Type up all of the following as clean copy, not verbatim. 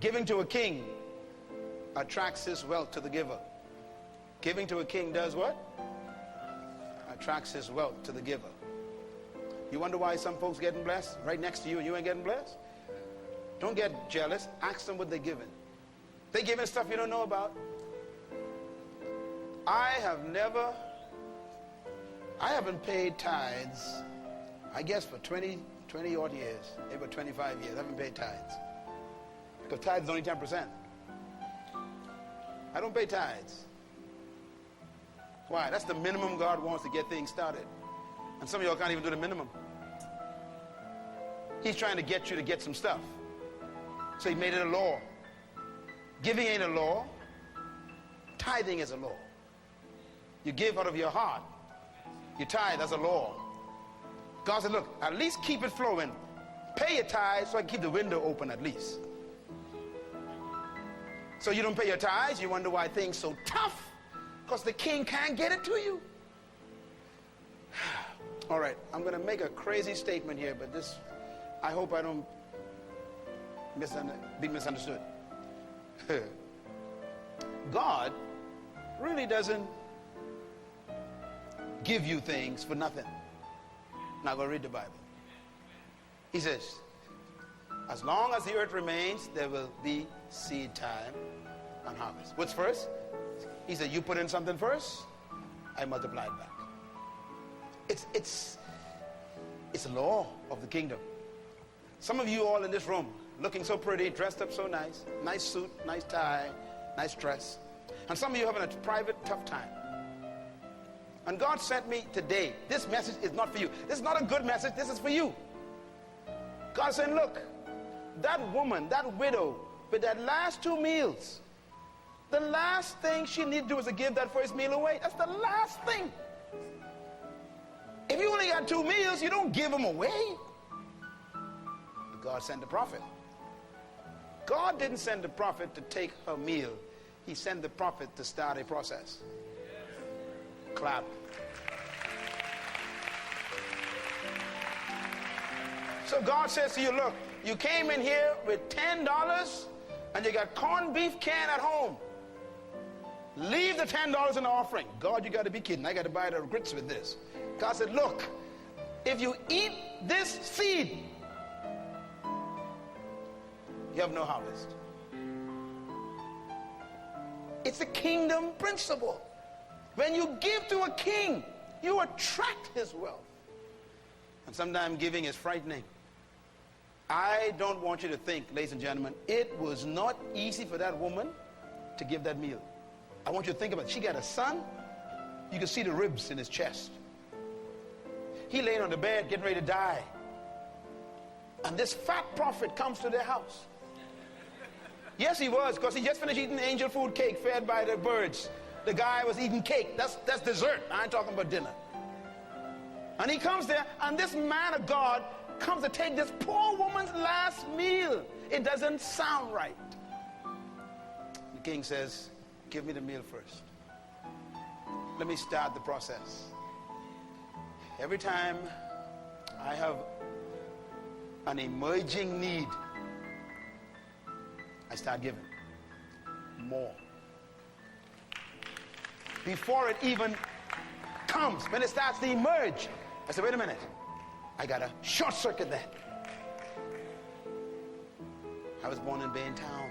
Giving to a king attracts his wealth to the giver. Giving to a king does what? Attracts his wealth to the giver. You wonder why some folks getting blessed right next to you and you ain't getting blessed? Don't get jealous. Ask them what they're giving. They giving stuff you don't know about. I haven't paid tithes, I guess for 20 odd years, maybe 25 years. I haven't paid tithes. Because tithes is only 10%. I don't pay tithes. Why? That's the minimum God wants to get things started. And some of y'all can't even do the minimum. He's trying to get you to get some stuff. So he made it a law. Giving ain't a law. Tithing is a law. You give out of your heart. You tithe, that's a law. God said, look, at least keep it flowing. Pay your tithe so I can keep the window open at least. So you don't pay your tithes, you wonder why things so tough. Because the king can't get it to you. All right, I'm going to make a crazy statement here, but this, I hope I don't be misunderstood. God really doesn't give you things for nothing. Now go read the Bible. He says, as long as the earth remains, there will be seed time and harvest. What's first? He said, you put in something first, I multiply it back. It's a law of the kingdom. Some of you all in this room, looking so pretty, dressed up so nice, nice suit, nice tie, nice dress. And some of you having a private tough time. And God sent me today. This message is not for you. This is not a good message. This is for you. God said, look, that woman, that widow, with that last 2 meals, the last thing she needs to do is to give that first meal away. That's the last thing. If you only got 2 meals, you don't give them away. But God sent the prophet. God didn't send the prophet to take her meal. He sent the prophet to start a process. Clap. So God says to you, look, you came in here with $10 and you got corned beef can at home. Leave the $10 in the offering. God, you got to be kidding. I got to buy the grits with this. God said, look, if you eat this seed, you have no harvest. It's a kingdom principle. When you give to a king, you attract his wealth. And sometimes giving is frightening. I don't want you to think, ladies and gentlemen, it was not easy for that woman to give that meal. I want you to think about it. She got a son. You can see the ribs in his chest. He laying on the bed getting ready to die. And this fat prophet comes to their house. Yes, he was, because he just finished eating angel food cake fed by the birds. The guy was eating cake. That's dessert. I ain't talking about dinner. And he comes there, and this man of God comes to take this poor woman's last meal. It doesn't sound right. The king says, give me the meal first. Let me start the process. Every time I have an emerging need, I start giving more. Before it even comes, when it starts to emerge, I say, wait a minute, I got to short circuit that. I was born in Baintown.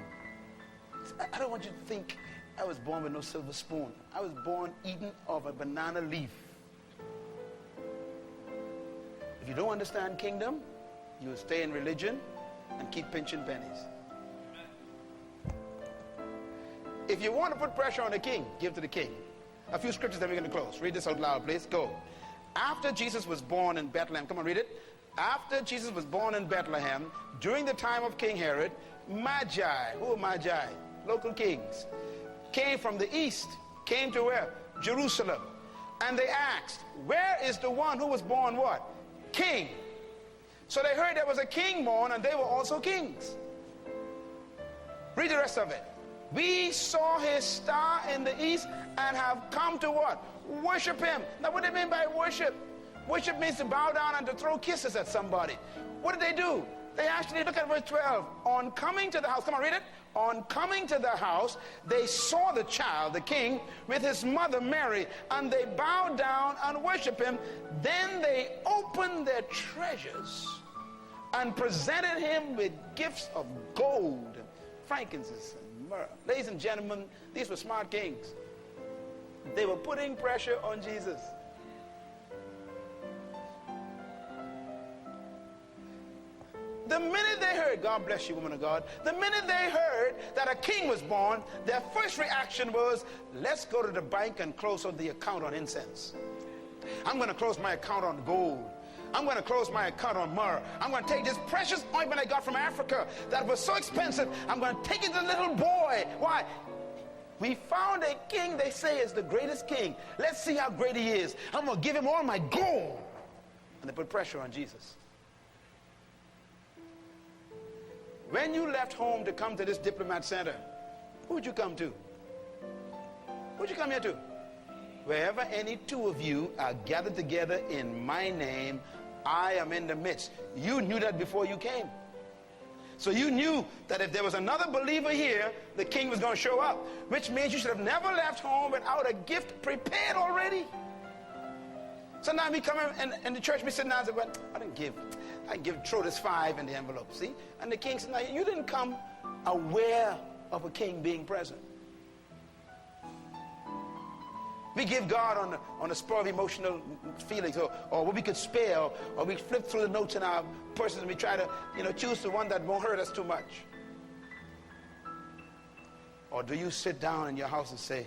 I don't want you to think I was born with no silver spoon. I was born eating off a banana leaf. If you don't understand kingdom, you will stay in religion and keep pinching pennies. If you want to put pressure on the king, give to the king. A few scriptures that we're going to close. Read this out loud, please. Go. After Jesus was born in Bethlehem, come on, read it. After Jesus was born in Bethlehem, during the time of King Herod, Magi, who are Magi? Local kings, came from the east, came to where? Jerusalem. And they asked, where is the one who was born what? King. So they heard there was a king born, and they were also kings. Read the rest of it. We saw his star in the east and have come to what? Worship him. Now what do they mean by worship? Worship means to bow down and to throw kisses at somebody. What did they do? They actually, look at verse 12. On coming to the house, come on, read it. On coming to the house, they saw the child, the king, with his mother Mary, and they bowed down and worshiped him. Then they opened their treasures and presented him with gifts of gold, frankincense, and myrrh. Ladies and gentlemen, these were smart kings. They were putting pressure on Jesus. The minute they heard, God bless you, woman of God, the minute they heard that a king was born, their first reaction was, let's go to the bank and close out the account on incense. I'm going to close my account on gold. I'm going to close my account on myrrh. I'm going to take this precious ointment I got from Africa that was so expensive. I'm going to take it to the little boy. Why? We found a king they say is the greatest king. Let's see how great he is. I'm going to give him all my gold. And they put pressure on Jesus. When you left home to come to this diplomat center, who would you come to? Who would you come here to? Wherever any two of you are gathered together in my name, I am in the midst. You knew that before you came. So you knew that if there was another believer here, the king was going to show up, which means you should have never left home without a gift prepared already. Sometimes we come in the church, we sit down and say, well, I didn't give. Throw this 5 in the envelope, see? And the king said, no, you didn't come aware of a king being present. We give God on the spur of emotional feelings, or what we could spare, or we flip through the notes in our purses and we try to, choose the one that won't hurt us too much. Or do you sit down in your house and say,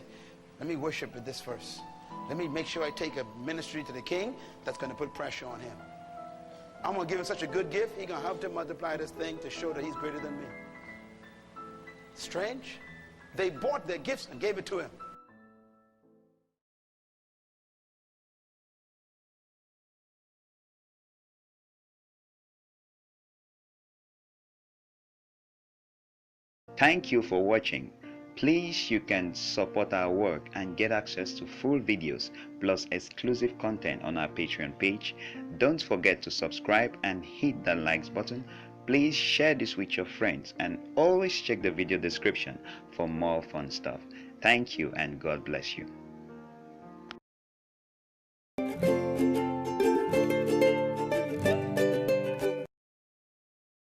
let me worship with this first. Let me make sure I take a ministry to the king that's going to put pressure on him. I'm going to give him such a good gift, he's going to help to multiply this thing to show that he's greater than me. Strange. They bought their gifts and gave it to him. Thank you for watching. Please, you can support our work and get access to full videos plus exclusive content on our Patreon page. Don't forget to subscribe and hit the likes button. Please share this with your friends and always check the video description for more fun stuff. Thank you and God bless you.